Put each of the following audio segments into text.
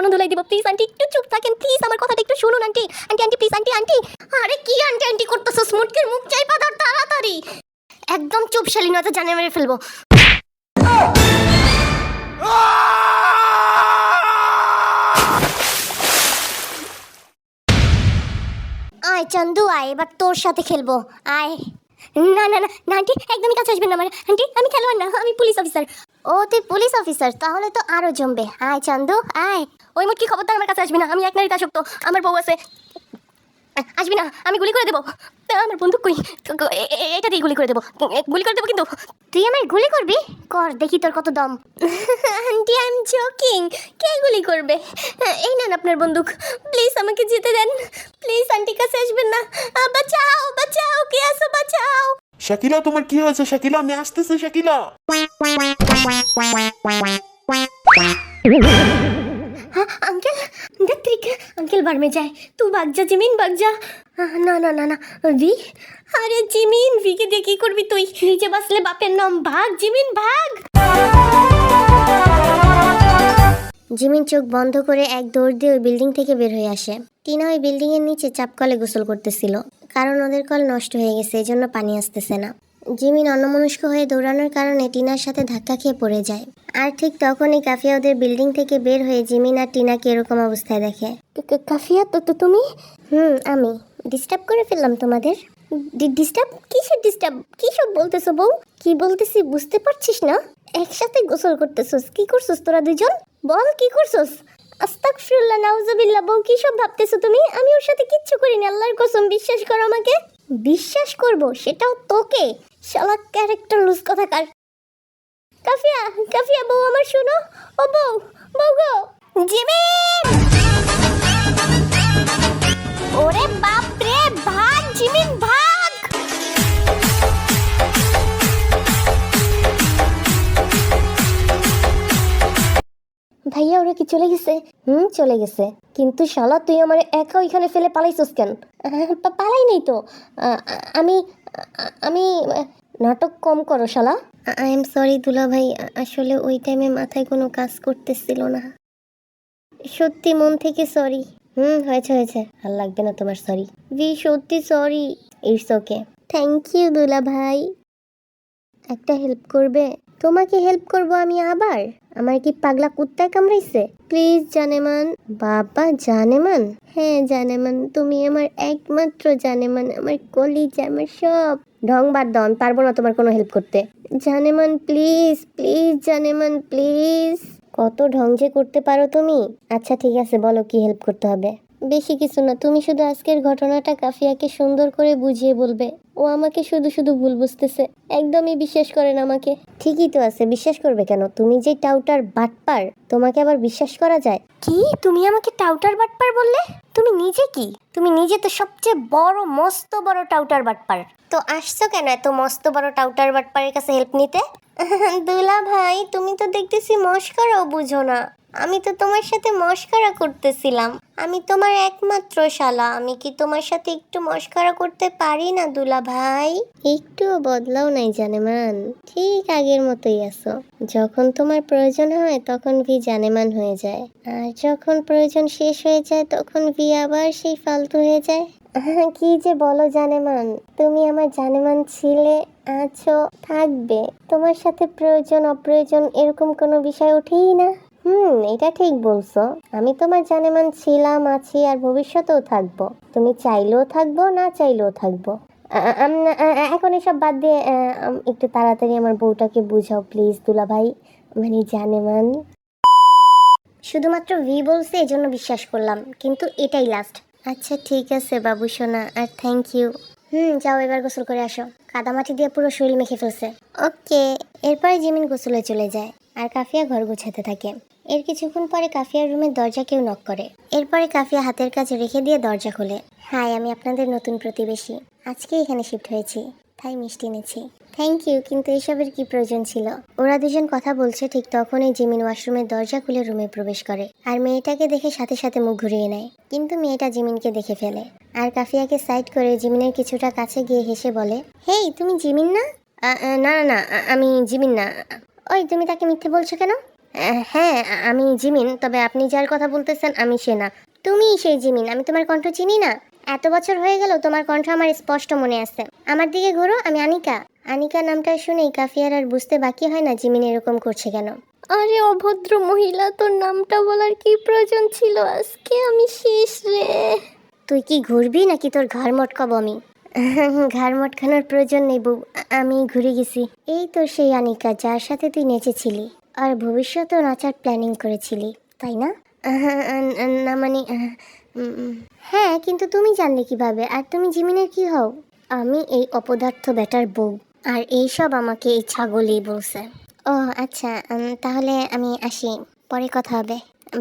মন ধুলাই দিব। প্লিজ আন্টি একটু চুপ থাকেন, প্লিজ আমার কথাটা একটু শুনুন aunty. Aunty aunty please, aunty aunty. আরে কি আন্টি আন্টি করতেছস? মুটকির মুখ চাইপা ধর তাড়াতাড়ি। একদম চুপ শালি, নয়তো জানে মেরে ফেলবো। আয় চান্দু আয়, এবার তোর সাথে খেলবো। আয়। না না না না আন্টি, একদমই কাছে আসবেন না আমার। আন্টি আমি খেলোয়াড় না, আমি পুলিশ অফিসার। ও তুই পুলিশ অফিসার, তাহলে তো আরো জমবে। আয় চান্দু আয়। ওই মুটকি খবরদার আমার কাছে আসবি না, আমি এক নারীতে আসক্ত, আমার বউ আছে। আসবি না, আমি গুলি করে দেবো। আমার বন্দুক কই? এটা দিয়ে গুলি করে দেবো, গুলি করে দেবো কিন্তু। তুই আমায় গুলি করবি? কর দেখি তোর কত দম। আন্টি আই এম জোকিং, কে গুলি করবে? এই নেন আপনার বন্দুক, প্লিজ আমাকে যেতে দেন, প্লিজ আন্টি কাছে আসবেন না। বাঁচাও বাঁচাও, কে আছো বাঁচাও। শাকিলা, তোমার কি হয়েছে? শাকিলা, আমি আসতেছি। শাকিলা, अंकल देख तरीके, अंकल बार में जाए, तू भाग जा जिमिन, भाग जा। ना ना ना ना वी, अरे जिमिन वी के देखी करबी তুই নিচে বসলে বাপের নাম। ভাগ জিমিন ভাগ। জিমিন চোখ বন্ধ করে এক দৌড় দিয়ে ওই বিল্ডিং থেকে বের হয়ে আসে। টিনা ওই বিল্ডিং এর নিচে চাপকলে গোসল করতেছিল, কারণ ওদের কল নষ্ট হয়ে গেছে, এজন্য পানি আসতেছে না। জিমিন অন্যমনস্ক হয়ে দৌড়ানোর কারণে টিনার সাথে ধাক্কা খেয়ে পড়ে যায়। আর ঠিক তখনই কাফিয়া ওদের বিল্ডিং থেকে বের হয়ে জিমিন আর টিনাকে এরকম অবস্থায় দেখে। কাফিয়া তো তুমি? আমি ডিস্টার্ব করে ফেললাম তোমাদের? ডিস্টার্ব? কিসের ডিস্টার্ব? কি সব বলতেছো বউ? কি বলতেছি বুঝতে পারছিস না? একসাথে গোসল করতেছস, কি করছস তোরা দুজন? বল কি করছস? আস্তাগফিরুল্লাহ নাউজুবিল্লাহ। বউ কি সব ভাবতেছো তুমি? আমি ওর সাথে কিচ্ছু করিনি, আল্লাহর কসম, বিশ্বাস করো আমাকে। বিশ্বাস করব সেটাও তোকে? শালা ক্যারেক্টার লুজ কথাকার। কাফিয়া কাফিয়া বউ আমার শোনো। ও বউ, বউ গো। জিমিন! ওরে বাপ রে, ভাগ জিমিন ভাগ। ভাইয়া ওরা কি চলে গেছে? চলে গেছে, কিন্তু শালা তুই আমার একা ওইখানে ফেলে পালাইছস কেন? পালাই নাই তো, আমি আমি নাটক কম করো শালা। আই এম সরি দুলা ভাই, আসলে ওই টাইমে মাথায় কোনো কাজ করতেছিল না, সত্যি মন থেকে সরি। হয়েছে হয়েছে, আর লাগবে না তোমার সরি। ভি সত্যি sorry. It's okay. Thank you দুলা ভাই। একটা হেল্প করবে? তোমাকে হেল্প করব আমি আবার? আমার কি পাগলা কুত্তায় কামড়াইছে? প্লিজ জানেমান। বাবা জানেমান? হ্যাঁ জানেমান, তুমি আমার একমাত্র জানেমান, আমার কলিজা, আমার সব। ঢং বাদ দাও, আমি পারবো না তোমার কোনো হেল্প করতে। জানেমান প্লিজ প্লিজ, জানেমান প্লিজ। কত ঢং যে করতে পারো তুমি। আচ্ছা ঠিক আছে, বলো কি হেল্প করতে হবে। বেশি কিছু না, তুমি শুধু আজকের ঘটনাটা কাফিয়াকে সুন্দর করে বুঝিয়ে বলবে। ও আমাকে শুধু শুধু ভুল বুঝতেছে, একদমই বিশ্বাস করে না আমাকে। ঠিকই তো আছে, বিশ্বাস করবে কেন? তুমি যে টাউটার বাটপার, তোমাকে আবার বিশ্বাস করা যায়? কি তুমি আমাকে টাউটার বাটপার বললে? তুমি নিজে কি? তুমি নিজে তো সবচেয়ে বড় মস্ত বড় টাউটার বাটপার। তো আসছো কেন এত মস্ত বড় টাউটার বাটপারের কাছে হেল্প নিতে? দুলা ভাই তুমি তো দেখতেছি মস্করাও বুঝো না। আমি তো তোমার সাথে মস্করা করতেছিলাম, আমি তোমার একমাত্র শালা, আমি কি তোমার সাথে একটু মস্করা করতে পারি না দুলা ভাই? একটুও বদলাও নাই জানেমান, ঠিক আগের মতোই আছো। যখন তোমার প্রয়োজন হয় তখন ভি জানেমান হয়ে যায়, আর যখন প্রয়োজন শেষ হয়ে যায় তখন ভি আবার সেই ফালতু হয়ে যায়। কি যে বলো জানেমান, তুমি আমার জানেমান ছিলে, আছো, থাকবে। তোমার সাথে প্রয়োজন অপ্রয়োজন এরকম কোনো বিষয় ওঠেই না। এটা ঠিক বলছো, আমি তোমার জানেমান ছিলাম, আছি, আর ভবিষ্যতেও থাকবো। তুমি চাইলেও থাকবো, না চাইলেও থাকবো। এখন এসব বাদ দিয়ে একটু তাড়াতাড়ি আমার বউটাকে বুঝাও প্লিজ দুলা ভাই, মানে জানেমান। শুধুমাত্র ভি বলছে এজন্য বিশ্বাস করলাম, কিন্তু এটাই লাস্ট। আচ্ছা ঠিক আছে বাবু সোনা, আর থ্যাংক ইউ। যাও এবার গোসল করে আসো, কাদামাটি দিয়ে পুরো শরীর মেখে ফেলছে। ওকে। এরপরে জিমিন গোসলে চলে যায়, আর কাফিয়া ঘর গোছাতে থাকে। এর কিছুক্ষণ পরে কাফিয়ার রুমের দরজা কেউ নক করে। এরপরে কাফিয়া হাতের কাছে রেখে দিয়ে দরজা খোলে। হাই, আমি আপনাদের নতুন প্রতিবেশী, আজকে এখানে শিফট হয়েছি, তাই মিষ্টি এনেছি। থ্যাংক ইউ, কিন্তু এসবের কি প্রয়োজন ছিল? ওরা দুজন কথা বলছে, ঠিক তখনই জিমিন ওয়াশরুমের দরজা খুলে রুমে প্রবেশ করে, আর মেয়েটাকে দেখে সাথে সাথে মুখ ঘুরিয়ে নেয়। কিন্তু মেয়েটা জিমিনকে দেখে ফেলে, আর কাফিয়াকে সাইড করে জিমিনের কিছুটা কাছে গিয়ে হেসে বলে, হেই তুমি জিমিন না? না না না, আমি জিমিন না। ওই তুমি তাকে মিথ্যে বলছো কেন? হ্যাঁ, আমি জিমিন, তবে আপনি যার কথা বলতেছেন আমি সে না। তুমিই সেই জিমিন, আমি তোমার কণ্ঠ চিনি না? এত বছর হয়ে গেল তোমার কণ্ঠ আমার স্পষ্ট মনে আছে। আমার দিকে ঘোরো, আমি আনিকা। আনিকা নামটা শুনেই কাফিয়ার আর বুঝতে বাকি হয় না জিমিন এরকম করছে কেন। আরে অভদ্র মহিলা, তোর নামটা বলার কি প্রয়োজন ছিল? আজকে আমি শেষ রে। তুই কি ঘুরবি নাকি তোর ঘাড় মটকাবো আমি? ঘাড় মটকানোর প্রয়োজন নেই বউ, আমি ঘুরে গেছি। এই তো সেই আনিকা যার সাথে তুই নেচেছিলি আর ভবিষ্যতেও নাচার প্ল্যানিং করেছিলি, তাই না? না মানে হ্যাঁ, কিন্তু তুমি জানলে কিভাবে? আর তুমি জিমিনের কি হও? আমি এই অপদার্থ বেটার বউ, আর এইসব আমাকে এই ছাগলই বলছে। ও আচ্ছা, তাহলে আমি আসি, পরে কথা হবে,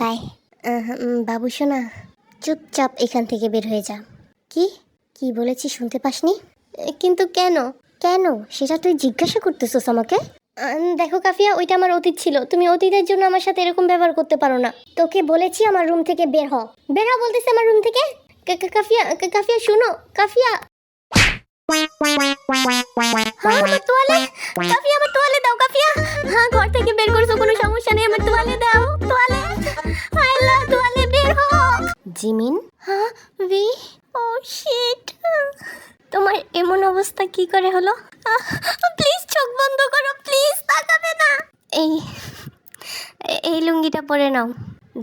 বাই। বাবু সোনা, চুপচাপ এখান থেকে বের হয়ে যা। কি কি বলেছি শুনতে পাসনি? কিন্তু কেন? কেন সেটা তুই জিজ্ঞাসা করতেছস আমাকে? দেখো কাফিয়া, ওইটা আমার অতীত ছিল। তুমি অতীতের জন্য আমার সাথে এরকম ব্যবহার করতে পারো না। তোকে বলেছি আমার রুম থেকে বের হ। বের হ বলতেছি আমার রুম থেকে। কাফিয়া, কাফিয়া শুনো, কাফিয়া। হ্যাঁ, আমার তোয়ালে। কাফিয়া, আমার তোয়ালে দাও কাফিয়া। হ্যাঁ, ঘর থেকে বের করছো, কোনো সমস্যা নেই, আমার তোয়ালে দাও। তোয়ালে, হায় আল্লাহ, তোয়ালে বের হ। জিমিন? হ্যাঁ, ও শিট। তোমার এমন অবস্থা কি করে হলো? প্লিজ চোখ বন্ধ করো, প্লিজ তাকাবে না। এই এই লুঙ্গিটা পরে নাও।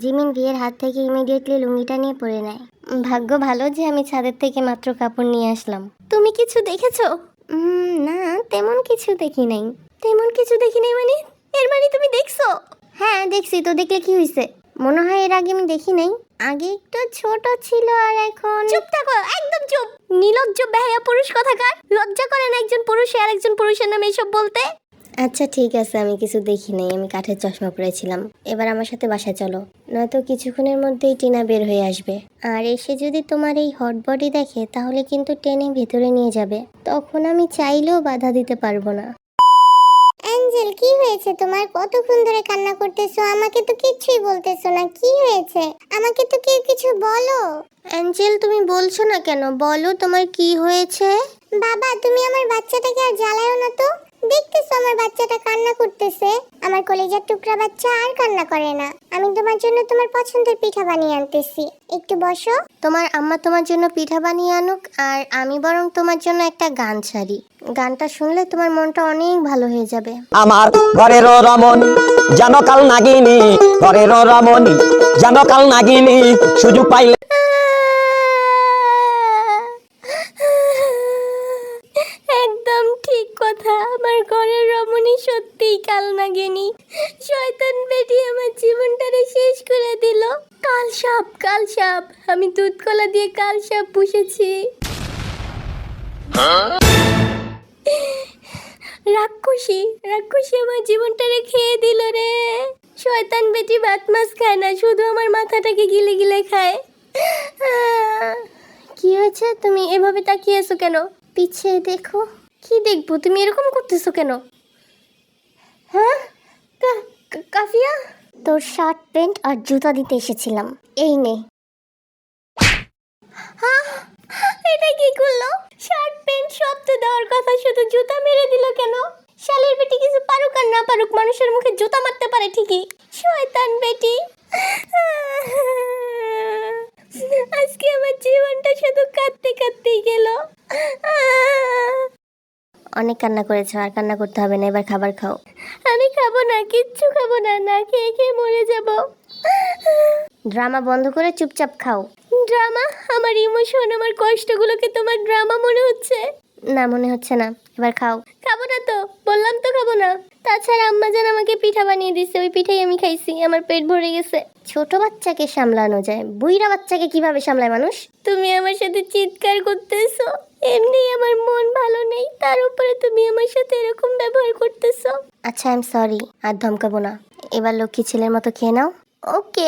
জিমিন বিয়ের হাত থেকে ইমিডিয়েটলি লুঙ্গিটা নিয়ে পরে নেয়। ভাগ্য ভালো যে আমি ছাদের থেকে মাত্র কাপড় নিয়ে আসলাম। তুমি কিছু দেখেছো? না, তেমন কিছু দেখি নাই। তেমন কিছু দেখি নাই মানে? এর মানে তুমি দেখছো? হ্যাঁ দেখছি তো, দেখলে কি হয়েছে? মনে হয় এর আগে আমি দেখি নাই। আগে একটু ছোট ছিল আর এখন। চুপ থাকো, একদম চুপ। নির্লজ্জ বেহায়া পুরুষ কোথাকার। লজ্জা করে না একজন পুরুষে আর একজন পুরুষের নামে এসব বলতে? আচ্ছা ঠিক আছে, আমি কিছু দেখি নাই, আমি কাঠের চশমা পরেছিলাম। এবার আমার সাথে বাসায় চলো, নয়তো কিছুক্ষণের মধ্যেই টিনা বের হয়ে আসবে। আর এসে যদি তোমার এই হট বডি দেখে তাহলে কিন্তু টেনে ভেতরে নিয়ে যাবে, তখন আমি চাইলেও বাধা দিতে পারবো না। অ্যাঞ্জেল, কি হয়েছে তোমার? কতক্ষণ ধরে কান্না করতেছো? আমাকে তো কিচ্ছুই বলতেছো না, কি হয়েছে? আমাকে তো কেউ কিছু বলো। অ্যাঞ্জেল, তুমি বলছো না কেন? বলো তোমার কি হয়েছে। বাবা, তুমি আমার বাচ্চাটাকে আর জ্বালায়ও না তো। দেখতেছো আমার বাচ্চাটা কান্না করতেছে। আমার কলেজার টুকরা বাচ্চা আর কান্না করে না। আমি তোমার জন্য তোমার পছন্দের পিঠা বানিয়ে আনতেছি, একটু বসো। তোমার আম্মা তোমার জন্য পিঠা বানিয়ে আনুক, আর আমি বরং তোমার জন্য একটা গান ছাড়ি। গানটা শুনলে তোমার মনটা অনেক ভালো হয়ে যাবে। আমার ঘরের রমণী যেন কাল নাগিনী, ঘরের রমণী যেন কাল নাগিনী, সুযোগ পাইলে। একদম ঠিক কথা, আমার ঘরের রমণী সত্যিই কাল নাগিনী। শয়তান বেটি আমার জীবনটারে শেষ করে দিল। কাল সাপ, কাল সাপ, আমি দুধ কলা দিয়ে কাল সাপ পুষেছি। রাক্ষসী, রাক্ষসী আমার জীবনটারে খেয়ে দিল রে। শয়তান বেটি ভাত মাছ খায় না, শুধু আমার মাথাটাকে গিলে গিলে খায়। কি হয়েছে? তুমি এভাবে তাকিয়ে আছো কেন? পিছিয়ে দেখো। কি দেখবো? তুমি এরকম করতেছো কেন? হ্যাঁ কাফিয়া, তোর শার্ট প্যান্ট আর জুতা দিতে এসেছিলাম, এই নে। হ্যাঁ, এটা কি করলো? শার্ট প্যান্ট সব তো দেওয়ার কথা, শুধু জুতা মেরে দিল কেন? শালের বেটি কিছু পারুক আর না পারুক, মানুষের মুখে জুতা মারতে পারে ঠিকই। শয়তান বেটি। আজকে আমার জীবনটা শুধু কাঁদতে কাঁদতেই গেল। অনেক কান্না করেছো, আর কান্না করতে হবে না, এবার খাবার খাও। আমি খাবো না, কিচ্ছু খাবো না, না খেয়ে খেয়ে মরে যাব। ড্রামা বন্ধ করে চুপচাপ খাও। ড্রামা? আমার ইমোশন, আমার কষ্টগুলোকে তোমার ড্রামা মনে হচ্ছে? না, মনে হচ্ছে না, এবার খাও। খাবো না তো, বললাম তো খাবো না। তাছাড়া আম্মাজান আমাকে পিঠা বানিয়ে দিছে, ওই পিঠাই আমি খাইছি, আমার পেট ভরে গেছে। ছোট বাচ্চাকে সামলানো যায়, বুইড়া বাচ্চাকে কিভাবে সামলায় মানুষ? তুমি আমার সাথে চিৎকার করতেছো, এমনি আমার মন ভালো নেই, তার উপরে তুমি আমার সাথে এরকম ব্যবহার করতেছো। আচ্ছা, আই এম সরি, আর ধমকাবো না। এবার লক্ষ্মী ছেলের মতো খেয়ে নাও। ওকে।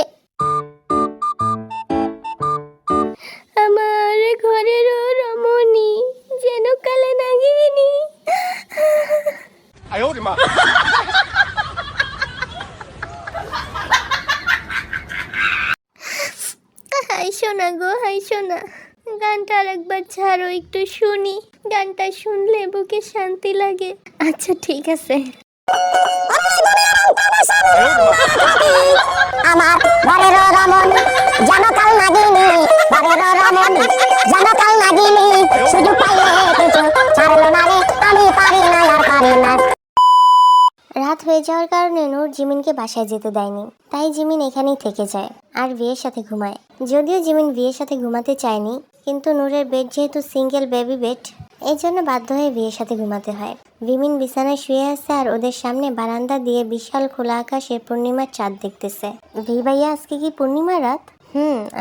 আমার ঘরের রমণী যেন কালে নাগিনী। হাই সোনা গো, হাই সোনা, গানটা আর একবার ছাড়ো, একটু শুনি। গানটা শুনলে বুকে শান্তি লাগে। আচ্ছা ঠিক আছে। আমার ঘরের রমন জানো কাল নাগিনি, ঘরের রমন জানো কাল নাগিনি, সুযোগ পাইলে কিছু ছাড়লো না রে, আমি পারি না আর পারি না। রাত হয়ে যাওয়ার কারণে নূর জিমিনকে বাসায় যেতে দেয়নি, তাই জিমিন এখানেই থেকে যায় আর বিয়ের সাথে ঘুমায়। যদিও জিমিন বিয়ের সাথে ঘুমাতে চায়নি, কিন্তু নূরের বেড যেহেতু সিঙ্গেল বেবি বেড, এই জন্য বাধ্য হয়ে বিয়ের সাথে ঘুমাতে হয়। জিমিন বিছানায় শুয়ে আছে আর ওদের সামনে বারান্দা দিয়ে বিশাল খোলা আকাশের পূর্ণিমার চাঁদ দেখতেছে। ভাইয়া আজকে কি পূর্ণিমার রাত?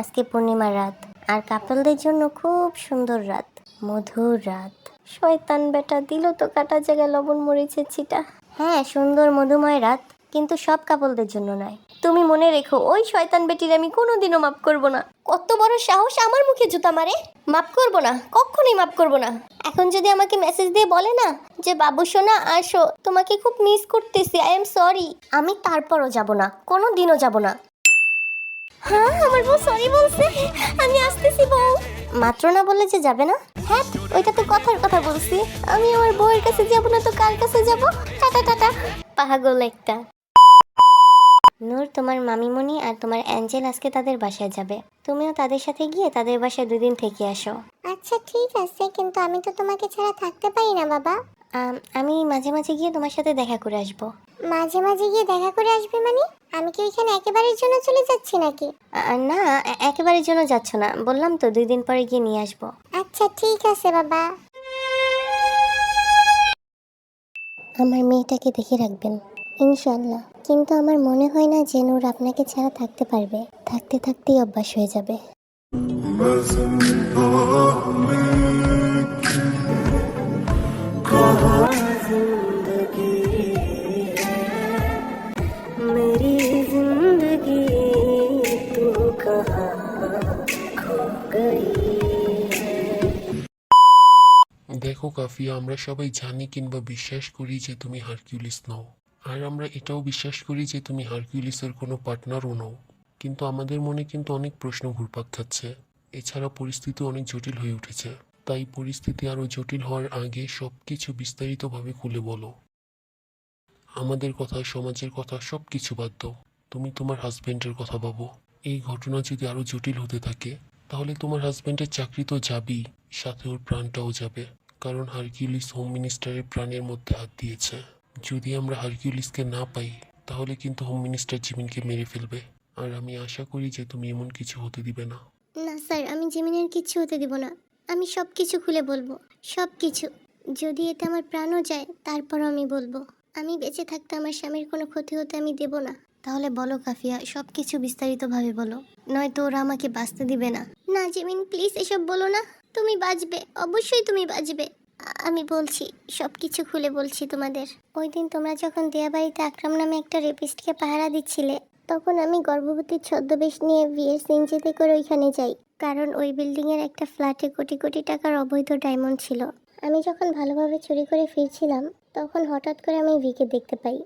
আজকে পূর্ণিমার রাত, আর কাপলদের জন্য খুব সুন্দর রাত, মধুর রাত। শয়তান বেটা দিল তো কাটা জায়গায় লবণ মরিচের ছিটা। হ্যাঁ, সুন্দর মধুময় রাত, কিন্তু সব কাপলদের জন্য নয়। তুমি মনে রেখো, ওই শয়তান বেটির আমি কোনোদিনও মাফ করব না। কত বড় সাহস আমার মুখে জুতা মারে! মাফ করব না, কখনোই মাফ করব না। এখন যদি আমাকে মেসেজ দিয়ে বলে না যে বাবু সোনা আসো, তোমাকে খুব মিস করতেছি, আই এম সরি, আমি তারপরও যাব না, কোনোদিনও যাব না। হ্যাঁ, আমার বউ সরি বলছে, আমি আসতেছি বউ। মাত্র না বললে যে যাবে না? হ্যাঁ, ওইটা তো কথার কথা বলছি। আমি আমার বউয়ের কাছে যাব না তো কার কাছে যাব? টাটা টাটা, পাগল একটা। নূর, তোমার মামিমণি আর তোমার অ্যাঞ্জেল আজকে তাদের বাসায় যাবে, তুমিও তাদের সাথে গিয়ে তাদের বাসায় 2 দিন থেকে আসো। আচ্ছা ঠিক আছে, কিন্তু আমি তো তোমাকে ছাড়া থাকতে পারি না বাবা। আমি মাঝে মাঝে গিয়ে তোমার সাথে দেখা করে আসবো। মাঝে মাঝে গিয়ে দেখা করে আসবে মানে? আমি কি ওইখানে একেবারের জন্য চলে যাচ্ছি নাকি? না, একেবারের জন্য যাচ্ছ না, বললাম তো 2 দিন পরে গিয়ে নিয়ে আসবো। আচ্ছা ঠিক আছে বাবা। আমার মেয়েটাকে দেখে রাখবেন ইনশাআল্লাহ। কিন্তু আমার মনে হয় না যে নূর আপনাকে ছাড়া থাকতে পারবে, থাকতে থাকতেই অভ্যাস হয়ে যাবে। দেখো কাফিয়া, আমরা সবাই জানি কিংবা বিশ্বাস করি যে তুমি হারকিউলিস নও, আর আমরা এটাও বিশ্বাস করি যে তুমি হারকিউলিসের কোনো পার্টনারও নও। কিন্তু আমাদের মনে কিন্তু অনেক প্রশ্ন ঘুরপাক খাচ্ছে। এছাড়া পরিস্থিতি অনেক জটিল হয়ে উঠেছে, তাই পরিস্থিতি আরও জটিল হওয়ার আগে সবকিছু বিস্তারিতভাবে খুলে বলো। আমাদের কথা, সমাজের কথা সব কিছু বাদ দাও। তুমি তোমার হাজবেন্ডের কথা ভাবো। এই ঘটনা যদি আরও জটিল হতে থাকে, তাহলে তোমার হাজবেন্ডের চাকরি তো যাবেই, সাথে ওর প্রাণটাও যাবে। কারণ হারকিউলিস হোম মিনিস্টারের প্রাণের মধ্যে হাত দিয়েছে। যদি আমরা হারকিউলিসকে না পাই, তাহলে কিন্তু হোম মিনিস্টার জিমিনকে মেরে ফেলবে। আর আমি আশা করি যে তুমি এমন কিছু হতে দিবে না। না স্যার, আমি জিমিনের কিচ্ছু হতে দিব না। আমি সব কিছু খুলে বলবো, সব কিছু। যদি এতে আমার প্রাণও যায়, তারপরও আমি বলবো। আমি বেঁচে থাকতে আমার স্বামীর কোনো ক্ষতি হতে আমি দেব না। তাহলে বলো কাফিয়া, সব কিছু বিস্তারিতভাবে বলো, নয়তো ওরা আমাকে বাঁচতে দিবে না। না জিমিন, প্লিজ এসব বলো না। তুমি বাঁচবে, অবশ্যই তুমি বাঁচবে। আমি বলছি, সব কিছু খুলে বলছি তোমাদের। ওই দিন তোমরা যখন দিয়াবাড়িতে আকরাম নামে একটা রেপিস্টকে পাহারা দিচ্ছিলে, তখন আমি গর্ভবতীর ছদ্মবেশ নিয়ে বিয়ের সিনজেতে করে ওইখানে যাই, কারণ ওই বিল্ডিংয়ের একটা ফ্ল্যাটে কোটি কোটি টাকার অবৈধ ডায়মন্ড ছিল। আমি যখন ভালোভাবে চুরি করে ফিরছিলাম, তখন হঠাৎ করে আমি ভিকে দেখতে পাই।